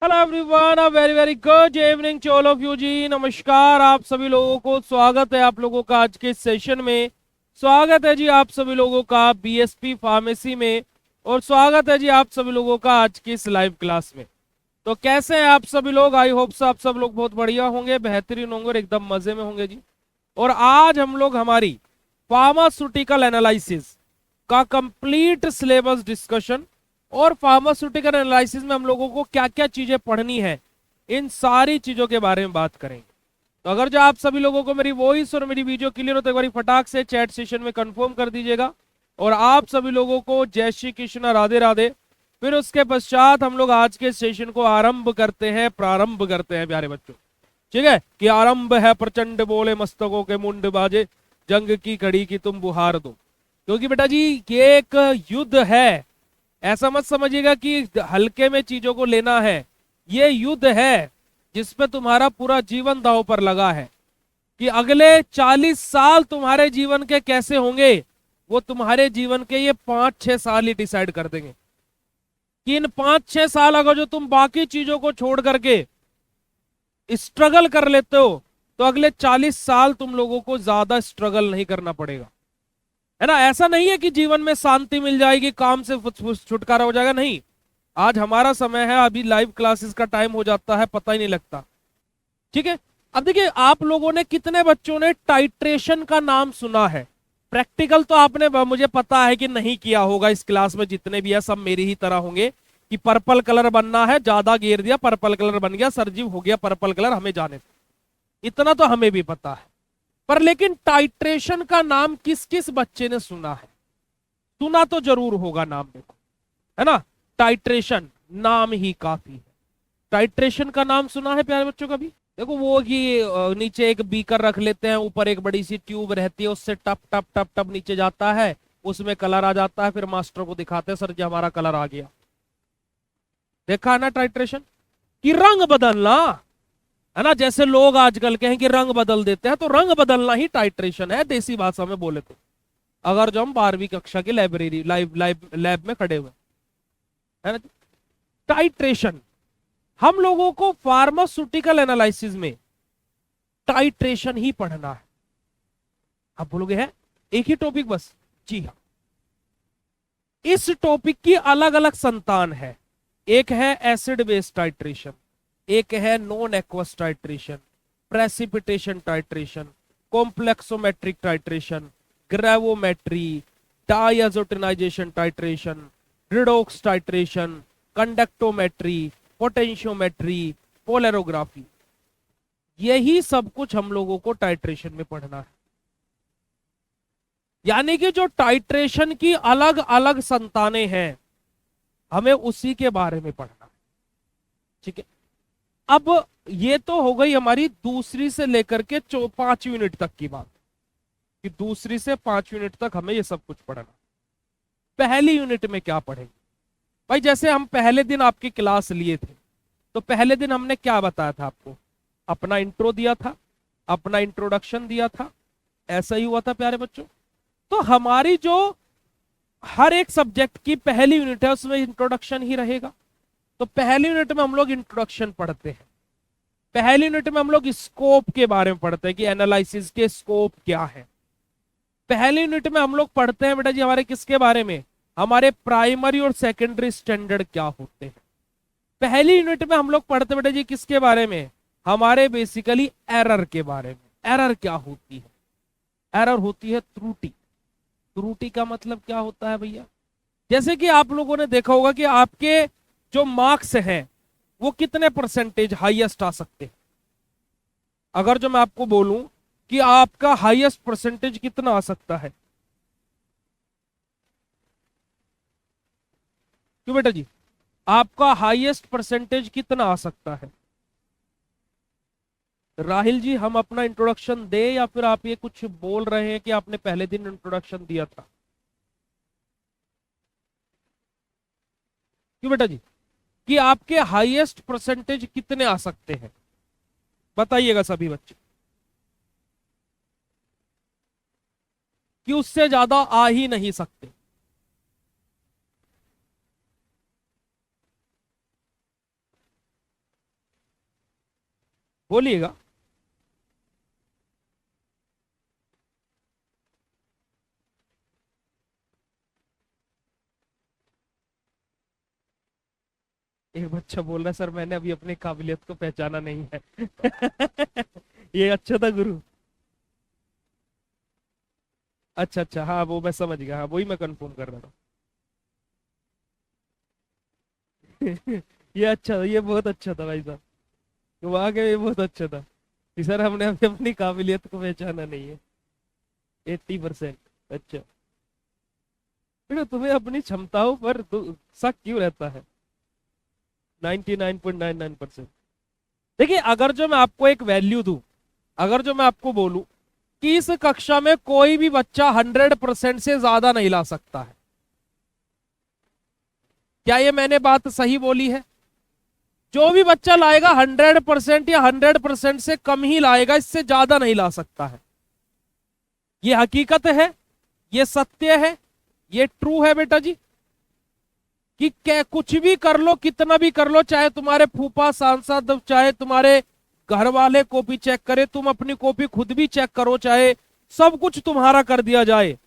Hello everyone, a very very good evening to all of you ji. नमस्कार आप सभी लोगों को, स्वागत है आप लोगों का आज के सेशन में। स्वागत है जी आप सभी लोगों का बीएसपी फार्मेसी में, और स्वागत है जी आप सभी लोगों का आज की इस लाइव क्लास में। तो कैसे हैं आप सभी लोग? आई होप सो आप सब लोग बहुत बढ़िया होंगे, बेहतरीन होंगे और एकदम मजे में होंगे जी। और आज हम लोग हमारी फार्मास्यूटिकल एनालिसिस का कंप्लीट सिलेबस डिस्कशन और फार्मास्यूटिकल एनालिसिस में हम लोगों को क्या क्या चीजें पढ़नी है, इन सारी चीजों के बारे में बात करेंगे। तो अगर जो आप सभी लोगों को मेरी वॉइस और मेरी वीडियो क्लियर हो तो एक बार फटाक से चैट सेशन में कंफर्म कर दीजिएगा। और आप सभी लोगों को जय श्री कृष्ण, राधे राधे। फिर उसके पश्चात हम लोग आज के सेशन को आरंभ करते हैं, प्रारंभ करते हैं प्यारे बच्चों। ठीक है कि आरंभ है प्रचंड बोले मस्तकों के मुंड बाजे, जंग की कड़ी की तुम बुहार दो। क्योंकि बेटा जी ये एक युद्ध है, ऐसा मत समझिएगा कि हल्के में चीजों को लेना है। ये युद्ध है जिसपे तुम्हारा पूरा जीवन दांव पर लगा है। कि अगले 40 साल तुम्हारे जीवन के कैसे होंगे, वो तुम्हारे जीवन के ये 5-6 साल ही डिसाइड कर देंगे। कि इन 5-6 साल अगर जो तुम बाकी चीजों को छोड़ करके स्ट्रगल कर लेते हो, तो अगले 40 साल तुम लोगों को ज्यादा स्ट्रगल नहीं करना पड़ेगा। है ना? ऐसा नहीं है कि जीवन में शांति मिल जाएगी, काम से छुटकारा हो जाएगा, नहीं। आज हमारा समय है, अभी लाइव क्लासेस का टाइम हो जाता है, पता ही नहीं लगता। ठीक है। अब देखिए, आप लोगों ने कितने बच्चों ने टाइट्रेशन का नाम सुना है? प्रैक्टिकल तो आपने मुझे पता है कि नहीं किया होगा। इस क्लास में जितने भी है सब मेरी ही तरह होंगे कि पर्पल कलर बनना है, ज्यादा घेर दिया, पर्पल कलर बन गया, सरजीव हो गया पर्पल कलर, हमें जाने दो। इतना तो हमें भी पता है। पर लेकिन टाइट्रेशन का नाम किस किस बच्चे ने सुना है? सुना तो जरूर होगा नाम, देखो, है ना। टाइट्रेशन नाम ही काफी है। टाइट्रेशन का नाम सुना है प्यारे बच्चों? कभी देखो वो कि नीचे एक बीकर रख लेते हैं, ऊपर एक बड़ी सी ट्यूब रहती है, उससे टप टप टप टप नीचे जाता है, उसमें कलर आ जाता है, फिर मास्टर को दिखाते हैं, सर जी हमारा कलर आ गया। देखा है ना टाइट्रेशन? कि रंग बदलना, है ना। जैसे लोग आजकल के हैं कि रंग बदल देते हैं, तो रंग बदलना ही टाइट्रेशन है, देसी भाषा में बोले तो। अगर जो हम 12वीं कक्षा की लाइब्रेरी लैब में खड़े हुए, है ना। टाइट्रेशन हम लोगों को फार्मास्यूटिकल एनालिसिस में टाइट्रेशन ही पढ़ना है। आप बोलोगे है एक ही टॉपिक बस? जी हाँ, इस टॉपिक की अलग अलग संतान है। एक है एसिड बेस टाइट्रेशन, एक है non aqueous titration, precipitation titration, complexometric titration, gravimetry, diazotization titration, redox titration, conductometry, potentiometry, polarography. यही सब कुछ हम लोगों को टाइट्रेशन में पढ़ना है। यानी कि जो टाइट्रेशन की अलग अलग संतानें हैं, हमें उसी के बारे में पढ़ना है। ठीक है। अब ये तो हो गई हमारी दूसरी से लेकर के 5 यूनिट तक की बात, कि दूसरी से 5 यूनिट तक हमें ये सब कुछ पढ़ना। पहली यूनिट में क्या पढ़ेंगे भाई? जैसे हम पहले दिन आपकी क्लास लिए थे, तो पहले दिन हमने क्या बताया था आपको? अपना इंट्रो दिया था, अपना इंट्रोडक्शन दिया था, ऐसा ही हुआ था प्यारे बच्चों। तो हमारी जो हर एक सब्जेक्ट की पहली यूनिट है, उसमें इंट्रोडक्शन ही रहेगा। तो पहली यूनिट में हम लोग इंट्रोडक्शन पढ़ते हैं। पहली यूनिट में हम लोग स्कोप के बारे में पढ़ते हैं कि एनालिसिस के स्कोप क्या है। पहली यूनिट में हम लोग पढ़ते हैं बेटा जी हमारे किसके बारे में? हमारे प्राइमरी और सेकेंडरी स्टैंडर्ड क्या होते हैं। पहली यूनिट में हम लोग पढ़ते बेटा जी किसके बारे में? हमारे बेसिकली एरर के बारे में। एरर क्या होती है? एरर होती है त्रुटि। त्रुटि का मतलब क्या होता है भैया? जैसे कि आप लोगों ने देखा होगा कि आपके जो मार्क्स हैं वो कितने परसेंटेज हाईएस्ट आ सकते हैं। अगर जो मैं आपको बोलूं कि आपका हाईएस्ट परसेंटेज कितना आ सकता है, क्यों बेटा जी, आपका हाईएस्ट परसेंटेज कितना आ सकता है? राहिल जी हम अपना इंट्रोडक्शन दे, या फिर आप ये कुछ बोल रहे हैं कि आपने पहले दिन इंट्रोडक्शन दिया था? क्यों बेटा जी, कि आपके हाईएस्ट परसेंटेज कितने आ सकते हैं? बताइएगा सभी बच्चे, कि उससे ज्यादा आ ही नहीं सकते। बोलिएगा। एक बच्चा बोल रहा है सर मैंने अभी अपनी काबिलियत को पहचाना नहीं है। ये अच्छा था गुरु। अच्छा अच्छा, हाँ वो मैं समझ गया, हाँ वही मैं कंफर्म कर रहा था। ये अच्छा था, ये बहुत अच्छा था भाई साहब। वाकई ये बहुत अच्छा था कि सर हमने अभी अपनी काबिलियत को पहचाना नहीं है। 80%। अच्छा बेटा, तुम्हें अपनी क्षमताओं पर शक क्यों रहता है? 99.99%। देखिए, अगर जो मैं आपको एक वैल्यू दूं, अगर जो मैं आपको बोलूं कि इस कक्षा में कोई भी बच्चा 100% से ज्यादा नहीं ला सकता है, क्या ये मैंने बात सही बोली है? जो भी बच्चा लाएगा 100% या 100% से कम ही लाएगा, इससे ज्यादा नहीं ला सकता है। ये हकीकत है, ये सत्य है, ये ट्रू है बेटा जी। कि क्या कुछ भी कर लो, कितना भी कर लो, चाहे तुम्हारे फूफा सांसद, चाहे तुम्हारे घर वाले कॉपी चेक करे, तुम अपनी कॉपी खुद भी चेक करो, चाहे सब कुछ तुम्हारा कर दिया जाए,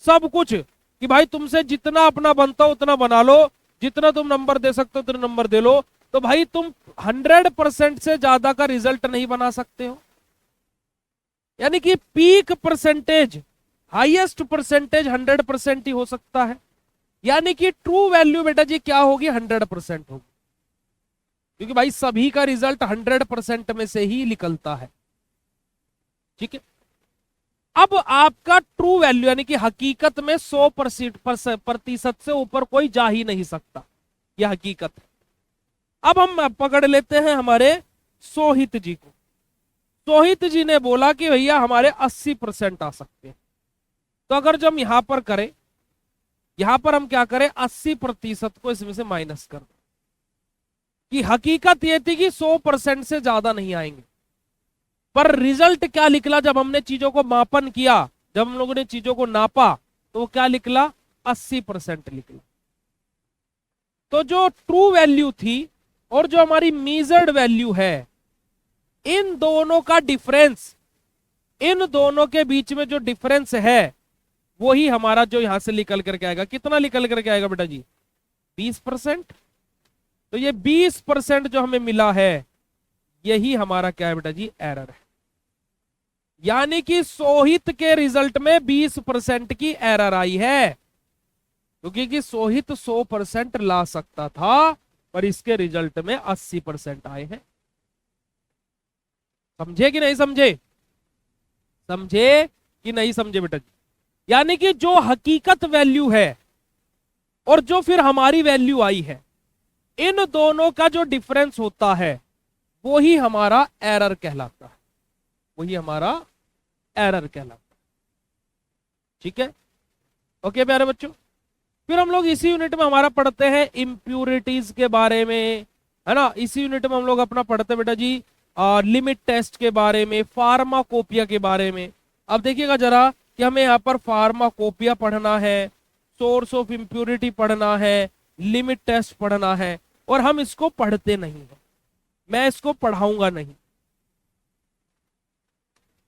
सब कुछ कि भाई तुमसे जितना अपना बनता हो उतना बना लो, जितना तुम नंबर दे सकते हो उतना नंबर दे लो, तो भाई तुम 100% से ज्यादा का रिजल्ट नहीं बना सकते हो। यानी कि पीक परसेंटेज, हाईएस्ट परसेंटेज 100% ही हो सकता है। यानी कि ट्रू वैल्यू बेटा जी क्या होगी? 100% होगी, क्योंकि भाई सभी का रिजल्ट 100% में से ही निकलता है। ठीक है, अब आपका ट्रू वैल्यू यानी कि हकीकत में 100% से ऊपर कोई जा ही नहीं सकता, यह हकीकत है। अब हम पकड़ लेते हैं हमारे सोहित जी को। सोहित जी ने बोला कि भैया हमारे 80% आ सकते हैं। तो अगर जो हम यहां पर करें, यहां पर हम क्या करें, 80% को इसमें से माइनस कर दें। कि हकीकत यह थी कि 100% से ज्यादा नहीं आएंगे, पर रिजल्ट क्या निकला जब हमने चीजों को मापन किया, जब हम लोगों ने चीजों को नापा, तो क्या निकला? 80% निकला। तो जो ट्रू वैल्यू थी और जो हमारी मीजर्ड वैल्यू है, इन दोनों का डिफरेंस, इन दोनों के बीच में जो डिफरेंस है, वही हमारा जो यहां से निकल करके आएगा। कितना निकल करके आएगा बेटा जी? 20%। तो ये 20% जो हमें मिला है, यही हमारा क्या है बेटा जी? एरर है। यानी कि सोहित के रिजल्ट में 20% की एरर आई है, क्योंकि कि सोहित 100% ला सकता था, पर इसके रिजल्ट में 80% आए हैं। समझे कि नहीं समझे? समझे कि नहीं समझे बेटा जी? यानी कि जो हकीकत वैल्यू है और जो फिर हमारी वैल्यू आई है, इन दोनों का जो डिफरेंस होता है, वो ही हमारा एरर कहलाता है, वही हमारा एरर कहलाता है। ठीक है, ओके प्यारे बच्चों। फिर हम लोग इसी यूनिट में हमारा पढ़ते हैं इंप्यूरिटीज के बारे में, है ना। इसी यूनिट में हम लोग अपना पढ़ते हैं बेटा जी लिमिट टेस्ट के बारे में, फार्माकोपिया के बारे में। अब देखिएगा जरा कि हमें यहाँ पर फार्माकोपिया पढ़ना है, सोर्स ऑफ इंप्यूरिटी पढ़ना है, लिमिट टेस्ट पढ़ना है, और हम इसको पढ़ते नहीं है। मैं इसको पढ़ाऊंगा नहीं,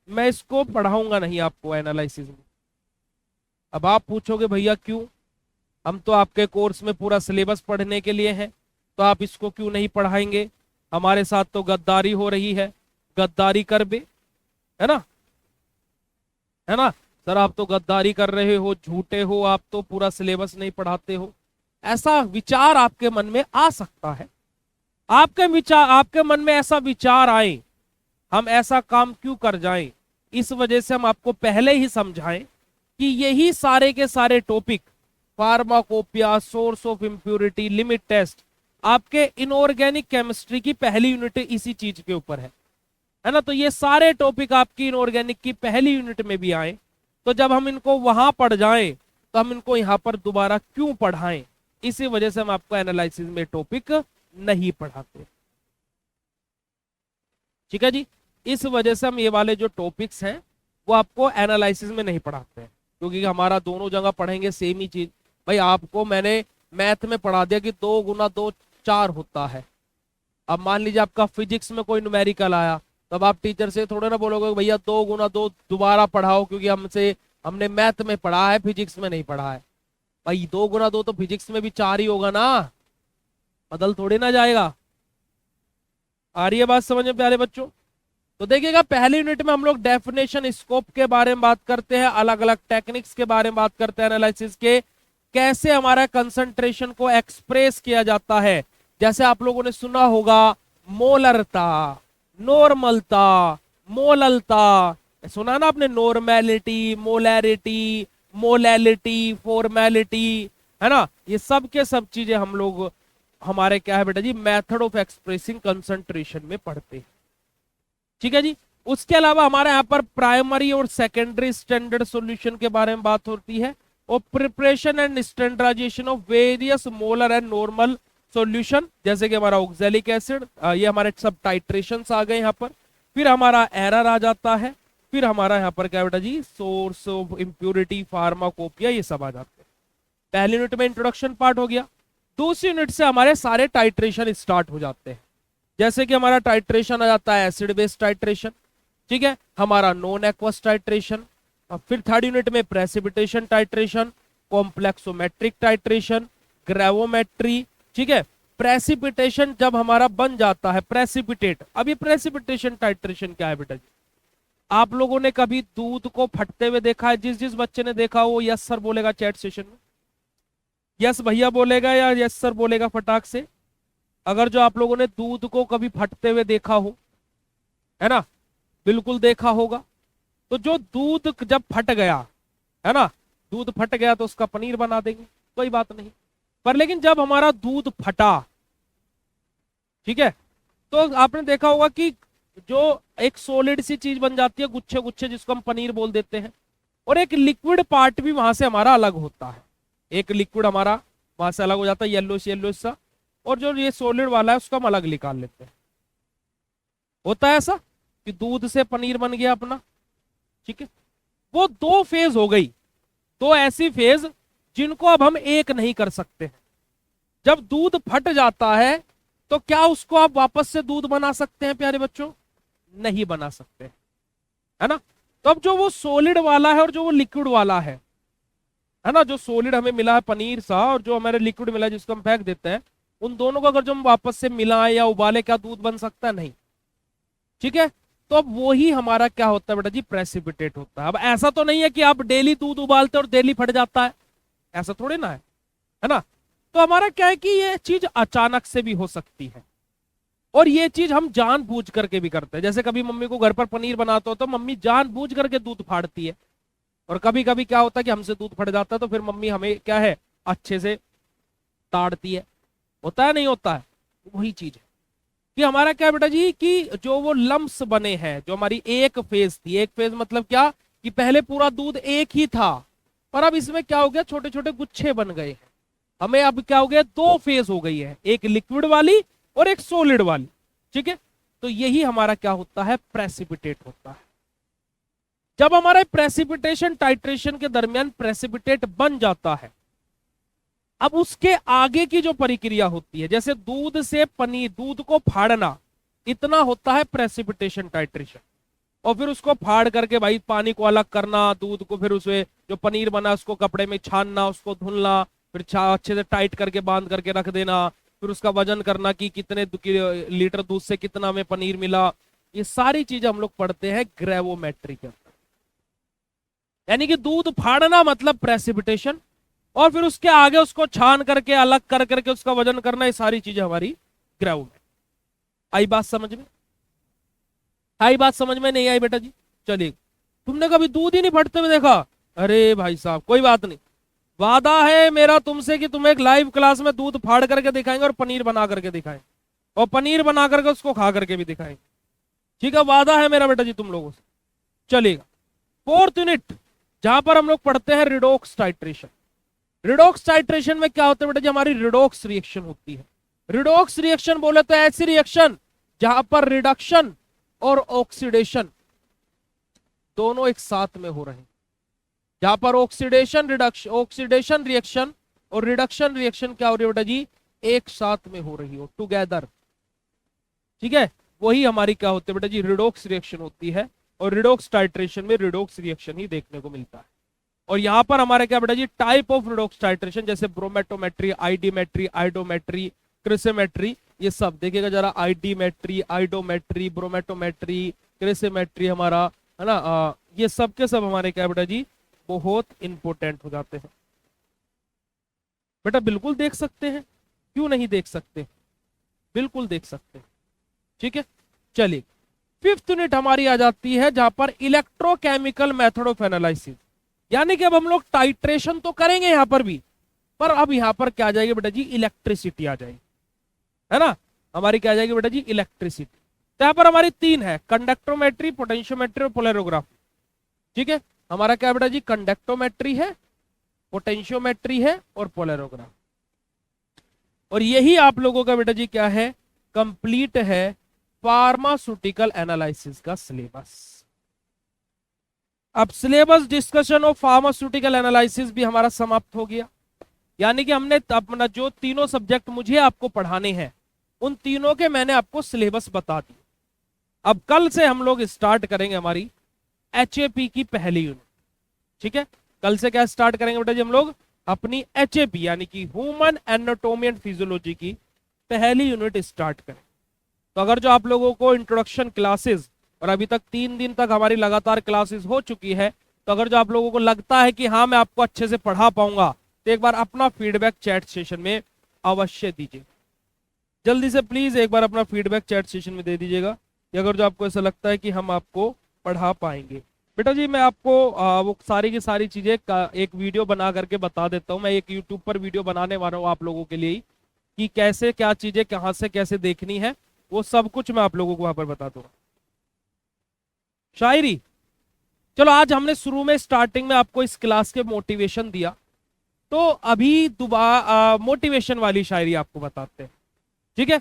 मैं इसको पढ़ाऊंगा नहीं आपको एनालिसिस में। अब आप पूछोगे भैया क्यों? हम तो आपके कोर्स में पूरा सिलेबस पढ़ने के लिए हैं, तो आप इसको क्यों नहीं पढ़ाएंगे? हमारे साथ तो गद्दारी हो रही है, गद्दारी कर बे, है ना, है ना। सर आप तो गद्दारी कर रहे हो, झूठे हो, आप तो पूरा सिलेबस नहीं पढ़ाते हो, ऐसा विचार आपके मन में आ सकता है। आपके मन में ऐसा विचार आए, हम ऐसा काम क्यों कर जाएं, इस वजह से हम आपको पहले ही समझाएं कि यही सारे के सारे topic, pharmacopoeia, source of impurity, limit test, आपके इनऑर्गेनिक केमिस्ट्री की पहली यूनिट इसी चीज के ऊपर है ना। तो ये सारे टॉपिक आपकी इनऑर्गेनिक की पहली यूनिट में भी आए, तो जब हम इनको वहां पढ़ जाएं, तो हम इनको यहां पर दोबारा क्यों पढ़ाएं? इसी वजह से हम आपको एनालिसिस में टॉपिक नहीं पढ़ाते। ठीक है जी, इस वजह से हम ये वाले जो टॉपिक्स हैं वो आपको एनालिसिस में नहीं पढ़ाते हैं, क्योंकि हमारा दोनों जगह पढ़ेंगे सेम ही चीज। भाई आपको मैंने मैथ में पढ़ा दिया कि 2 गुना 2 4 होता है। अब मान लीजिए आपका फिजिक्स में कोई न्यूमेरिकल आया, तब आप टीचर से थोड़े ना बोलोगे भैया 2 गुना 2 दोबारा पढ़ाओ, क्योंकि हमने मैथ में पढ़ा है, फिजिक्स में नहीं पढ़ा है। भाई 2 गुना 2 तो फिजिक्स में भी 4 ही होगा ना, बदल थोड़ी ना जाएगा। आ रही है बात समझ में प्यारे बच्चों? तो देखिएगा पहली यूनिट में हम लोग डेफिनेशन स्कोप के बारे में बात करते हैं, अलग अलग टेक्निक्स के बारे में बात करते हैं, एनालिसिस के, कैसे हमारा कंसंट्रेशन को एक्सप्रेस किया जाता है। जैसे आप लोगों ने सुना होगा मोलरता, नॉर्मलता, मोललता, सुना ना आपने? नॉर्मेलिटी, मोलैरिटी, मोलैलिटी, फॉर्मेलिटी, है ना? ये सब के सब चीजें हम लोग हमारे क्या है बेटा जी, मेथड ऑफ एक्सप्रेसिंग कंसंट्रेशन में पढ़ते हैं। ठीक है जी। उसके अलावा हमारे यहाँ पर प्राइमरी और सेकेंडरी स्टैंडर्ड सॉल्यूशन के बारे में बात होती है, और preparation and standardisation of various molar and normal solution, जैसे कि हमारा ऑक्सैलिक एसिड, ये हमारे सब टाइट्रेशंस आ गए यहाँ पर। फिर हमारा एरर आ जाता है, फिर हमारा यहाँ पर क्या बेटा जी, सोर्स ऑफ इम्प्योरिटी, फार्माकोपिया, ये सब आ जाते हैं। पहली यूनिट में इंट्रोडक्शन पार्ट हो गया। दूसरी यूनिट से हमारे सारे टाइट्रेशन स्टार्ट हो जाते हैं। जैसे कि हमारा टाइट्रेशन आ जाता है एसिड बेस टाइट्रेशन, ठीक है, हमारा नॉन एक्वस टाइट्रेशन, फिर थर्ड यूनिट में प्रेसिपिटेशन टाइट्रेशन, कॉम्प्लेक्सोमेट्रिक टाइट्रेशन, ग्रेवोमेट्री, ठीक है। प्रेसिपिटेशन जब हमारा बन जाता है प्रेसिपिटेट, अब ये प्रेसिपिटेशन टाइट्रेशन क्या है बेटा जी? आप लोगों ने कभी दूध को फटते हुए देखा है? जिस जिस बच्चे ने देखा वो यस सर बोलेगा चैट सेशन में, यस भैया बोलेगा या यस सर बोलेगा फटाक से। अगर जो आप लोगों ने दूध को कभी फटते हुए देखा हो, है ना, बिल्कुल देखा होगा। तो जो दूध जब फट गया, है ना, दूध फट गया तो उसका पनीर बना देंगे, कोई बात नहीं। पर लेकिन जब हमारा दूध फटा, ठीक है, तो आपने देखा होगा कि जो एक सॉलिड सी चीज बन जाती है, गुच्छे गुच्छे, जिसको हम पनीर बोल देते हैं, और एक लिक्विड पार्ट भी वहां से हमारा अलग होता है। एक लिक्विड हमारा वहां से अलग हो जाता है, येलोइश येलोइश सा, और जो ये सॉलिड वाला है उसको हम अलग निकाल लेते हैं। होता है ऐसा कि दूध से पनीर बन गया अपना, ठीक है। वो दो फेज हो गई, दो ऐसी फेज जिनको अब हम एक नहीं कर सकते हैं। जब दूध फट जाता है तो क्या उसको आप वापस से दूध बना सकते हैं प्यारे बच्चों? नहीं बना सकते, है ना। तो अब जो वो सॉलिड वाला है और जो वो लिक्विड वाला है ना, जो सॉलिड हमें मिला है पनीर सा, और जो हमारे लिक्विड मिला है जिसको हम फेंक देते हैं, उन दोनों को अगर जो हम वापस से मिलाएं या उबाले, क्या दूध बन सकता है? नहीं, ठीक है। तो अब वही हमारा क्या होता है बेटा जी, प्रेसिपिटेट होता है। अब ऐसा तो नहीं है कि आप डेली दूध उबालते और डेली फट जाता है, ऐसा थोड़ी ना है ना। तो हमारा क्या है कि ये चीज अचानक से भी हो सकती है, और ये चीज हम जानबूझ करके भी करते हैं। जैसे कभी मम्मी को घर पर पनीर बनाता हो तो मम्मी जानबूझ करके दूध फाड़ती है, और कभी कभी क्या होता है कि हमसे दूध फट जाता है तो फिर मम्मी हमें क्या है, अच्छे से ताड़ती है। होता है नहीं होता है? वही चीज है कि हमारा क्या है बेटा जी, कि जो वो लम्स बने हैं, जो हमारी एक फेज थी, एक फेज मतलब क्या, कि पहले पूरा दूध एक ही था, पर अब इसमें क्या हो गया, छोटे छोटे गुच्छे बन गए हैं। हमें अब क्या हो गया, दो फेज हो गई है, एक लिक्विड वाली और एक सॉलिड वाली, ठीक है। तो यही हमारा क्या होता है, प्रेसिपिटेट होता है। जब हमारे प्रेसिपिटेशन टाइट्रेशन के दरमियान प्रेसिपिटेट बन जाता है, अब उसके आगे की जो प्रक्रिया होती है, जैसे दूध से पनीर, दूध को फाड़ना, इतना होता है प्रेसिपिटेशन टाइट्रेशन। और फिर उसको फाड़ करके भाई पानी को अलग करना, दूध को फिर उसे जो पनीर बना उसको कपड़े में छानना, उसको धुलना, फिर अच्छे से टाइट करके बांध करके रख देना, फिर उसका वजन करना कि कितने लीटर दूध से कितना हमें पनीर मिला। ये सारी चीजें हम लोग पढ़ते हैं ग्रेवोमेट्री के अंदर। यानी कि दूध फाड़ना मतलब प्रेसिपिटेशन, और फिर उसके आगे उसको छान करके अलग कर करके उसका वजन करना, ये सारी चीजें हमारी ग्रेवोमेट्री। आई बात समझ में? आई बात समझ में? नहीं आई बेटा जी? चलिए, तुमने कभी दूध ही नहीं फटते हुए देखा? अरे भाई साहब कोई बात नहीं, वादा है मेरा तुमसे कि तुम्हें एक लाइव क्लास में दूध फाड़ करके दिखाएंगे और पनीर बना करके दिखाएंगे, और पनीर बना करके उसको खा करके भी दिखाएंगे, ठीक है। वादा है मेरा बेटा जी तुम लोगों से। चलिएगा, फोर्थ यूनिट जहां पर हम लोग पढ़ते हैं रिडॉक्स टाइट्रेशन। रिडॉक्स टाइट्रेशन में क्या होता है बेटा जी, हमारी रिडॉक्स रिएक्शन होती है। रिडॉक्स रिएक्शन बोले तो ऐसी रिएक्शन जहां पर रिडक्शन और ऑक्सीडेशन दोनों एक साथ में हो रहे हैं, जहां पर ऑक्सीडेशन रिएक्शन और रिडक्शन रिएक्शन क्या हो रही है बेटा जी, एक साथ में हो रही हो, टुगेदर, ठीक है। वही हमारी क्या होती है बेटा जी, रिडॉक्स रिएक्शन होती है। और रिडॉक्स टाइट्रेशन में रिडॉक्स रिएक्शन ही देखने को मिलता है। और यहाँ पर हमारे क्या बेटा जी, टाइप ऑफ रिडॉक्स टाइट्रेशन, जैसे ब्रोमेटोमेट्री, आइडीमेट्री, आइडोमेट्री, क्रिसेमेट्री, ये सब देखिएगा जरा। आइडीमेट्री, आइडोमेट्री, ब्रोमेटोमेट्री, क्रिसेमेट्री हमारा है ना, ये सब के सब हमारे क्या बेटा जी, बहुत इंपॉर्टेंट हो जाते हैं। बेटा बिल्कुल देख सकते हैं, क्यों नहीं देख सकते, बिल्कुल देख सकते हैं। ठीक है, चलिए फिफ्थ यूनिट हमारी आ जाती है जहां पर इलेक्ट्रोकेमिकल मेथड ऑफ एनालिसिस, यानी कि अब हम लोग टाइट्रेशन तो करेंगे यहां पर भी, पर अब यहां पर क्या आ जाएगी बेटा जी, इलेक्ट्रिसिटी आ जाएगी, है ना। हमारी क्या आ जाएगी बेटा जी, इलेक्ट्रिसिटी। तो यहां पर हमारी तीन है, कंडक्टोमेट्री, पोटेंशियोमेट्री और पोलैरोग्राफी। ठीक है, हमारा क्या बेटा जी, कंडक्टोमेट्री है, पोटेंशियोमेट्री है और पोलैरोग्राफी। और यही आप लोगों का बेटा जी क्या है, कंप्लीट है फार्मास्यूटिकल एनालिसिस का सिलेबस। अब syllabus discussion of pharmaceutical analysis भी हमारा समाप्त हो गया, यानी कि हमने अपना जो तीनों सब्जेक्ट मुझे आपको पढ़ाने हैं उन तीनों के मैंने आपको सिलेबस बता दी। अब कल से हम लोग स्टार्ट करेंगे हमारी एचएपी की पहली यूनिट। ठीक है, कल से क्या स्टार्ट करेंगे बेटा जी, हम लोग अपनी एचएपी यानी कि ह्यूमन एनाटॉमी एंड फिजियोलॉजी की पहली यूनिट स्टार्ट करें। तो अगर जो आप लोगों को इंट्रोडक्शन क्लासेस, और अभी तक 3 दिन तक हमारी लगातार क्लासेस हो चुकी है, तो अगर जो आप लोगों को लगता है कि हाँ मैं आपको अच्छे से पढ़ा पाऊंगा, तो एक बार अपना फीडबैक चैट सेशन में अवश्य दीजिए। जल्दी से प्लीज एक बार अपना फीडबैक चैट सेशन में दे दीजिएगा कि अगर जो आपको ऐसा लगता है कि हम आपको पढ़ा पाएंगे। बेटा जी मैं आपको वो सारी की सारी चीजें का एक वीडियो बना करके बता देता हूँ। मैं एक यूट्यूब पर वीडियो बनाने वाला हूँ आप लोगों के लिए ही, कि कैसे क्या चीजें कहाँ से कैसे देखनी है, वो सब कुछ मैं आप लोगों को वहां पर बता दूंगा। शायरी, चलो आज हमने शुरू में स्टार्टिंग में आपको इस क्लास के मोटिवेशन दिया, तो अभी दोबारा मोटिवेशन वाली शायरी आपको बताते हैं। ठीक है,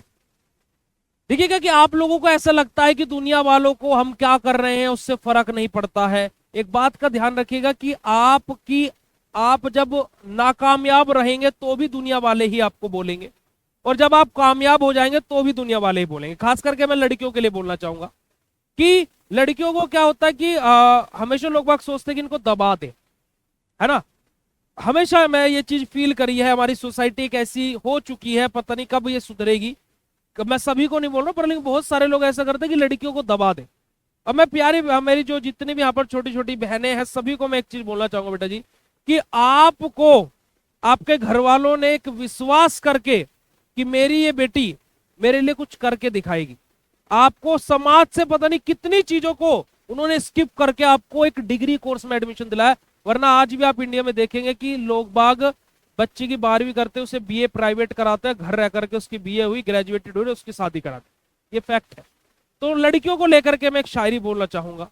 देखिएगा कि आप लोगों को ऐसा लगता है कि दुनिया वालों को हम क्या कर रहे हैं उससे फर्क नहीं पड़ता है। एक बात का ध्यान रखिएगा कि आप जब नाकामयाब रहेंगे तो भी दुनिया वाले ही आपको बोलेंगे, और जब आप कामयाब हो जाएंगे तो भी दुनिया वाले ही बोलेंगे। खास करके मैं लड़कियों के लिए बोलना चाहूंगा कि लड़कियों को क्या होता है कि हमेशा लोग बाग सोचते हैं कि इनको दबा दे, है ना। हमेशा मैं ये चीज फील करी है, हमारी सोसाइटी एक ऐसी हो चुकी है, पता नहीं कब ये सुधरेगी। मैं सभी को नहीं बोल रहा, पर लेकिन बहुत सारे लोग ऐसा करते हैं कि लड़कियों को दबा दे। अब मैं प्यारी मेरी जो जितनी भी यहाँ पर छोटी छोटी बहनें हैं, सभी को मैं एक चीज बोलना चाहूंगा बेटा जी, कि आपको आपके घर वालों ने एक विश्वास करके कि मेरी ये बेटी मेरे लिए कुछ करके दिखाएगी, आपको समाज से पता नहीं कितनी चीजों को उन्होंने स्किप करके आपको एक डिग्री कोर्स में एडमिशन दिलाया। वरना आज भी आप इंडिया में देखेंगे कि लोग बाग बच्ची की 12वीं करते उसे बीए प्राइवेट कराते हैं, घर रह करके उसकी बीए हुई, ग्रेजुएटेड हुई, उसकी शादी कराते, ये फैक्ट है। तो लड़कियों को लेकर के मैं एक शायरी बोलना चाहूंगा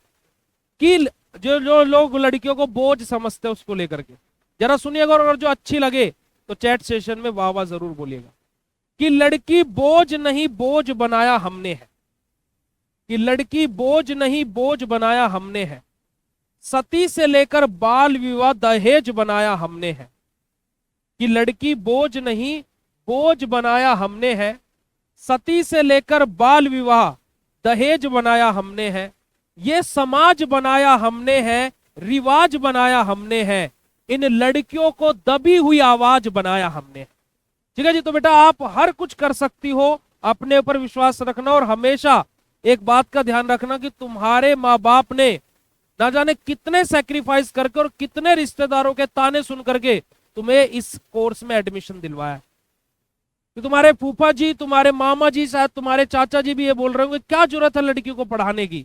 कि जो लोग लड़कियों को बोझ समझते हैं उसको लेकर के जरा सुनिएगा, और अगर जो अच्छी लगे तो चैट सेशन में वाह वाह जरूर बोलिएगा। कि लड़की बोझ नहीं बोझ बनाया हमने है, कि लड़की बोझ नहीं बोझ बनाया हमने है, सती से लेकर बाल विवाह दहेज बनाया हमने है। कि लड़की बोझ नहीं बोझ बनाया हमने है, सती से लेकर बाल विवाह दहेज बनाया हमने है, ये समाज बनाया हमने है, रिवाज बनाया हमने है, इन लड़कियों को दबी हुई आवाज बनाया हमने। ठीक है जी, तो बेटा आप हर कुछ कर सकती हो, अपने ऊपर विश्वास रखना, और हमेशा एक बात का ध्यान रखना कि तुम्हारे माँ बाप ने ना जाने कितने सैक्रिफाइस करके और कितने रिश्तेदारों के ताने सुन करके तुम्हें इस कोर्स में एडमिशन दिलवाया है। कि तुम्हारे फूफा जी, तुम्हारे मामा जी, शायद तुम्हारे चाचा जी भी ये बोल रहे होंगे क्या जरूरत है लड़कियों को पढ़ाने की,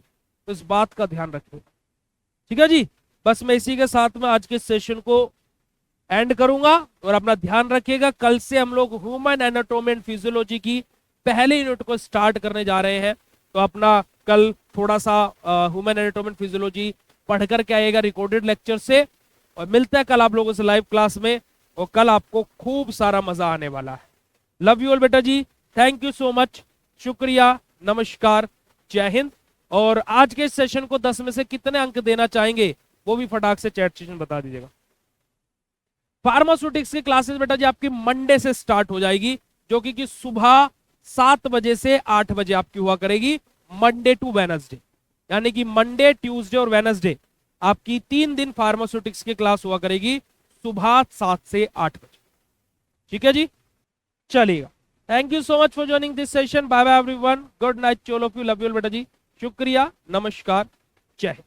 तो इस बात का ध्यान रखिए। ठीक है जी, बस मैं इसी के साथ में आज के सेशन को एंड करूंगा, और अपना ध्यान रखिएगा कल से हम लोग ह्यूमन एनाटॉमी एंड फिजियोलॉजी की पहली यूनिट को स्टार्ट करने जा रहे हैं। तो अपना कल थोड़ा सा ह्यूमन एनाटॉमी एंड फिजियोलॉजी पढ़ करके आइएगा रिकॉर्डेड लेक्चर से, और मिलते हैं कल आप लोगों से लाइव क्लास में, और कल आपको खूब सारा मजा आने वाला है। लव यू ऑल बेटा जी, थैंक यू सो मच, शुक्रिया, नमस्कार, जय हिंद। और आज के सेशन को 10 में से कितने अंक देना चाहेंगे वो भी फटाक से चैट सेशन बता दीजिएगा। फार्मास्यूटिक्स की क्लासेस बेटा जी आपकी मंडे से स्टार्ट हो जाएगी, जो कि सुबह 7 बजे से 8 बजे आपकी हुआ करेगी। मंडे टू वेनसडे, यानी कि मंडे, ट्यूसडे और वेनसडे आपकी 3 दिन फार्मास्यूटिक्स की क्लास हुआ करेगी सुबह 7 से 8 बजे। ठीक है जी, चलिएगा। Thank you so much for joining this session. Bye bye everyone, good night, all of you, love you बेटा जी, शुक्रिया, नमस्कार, जय हिंद।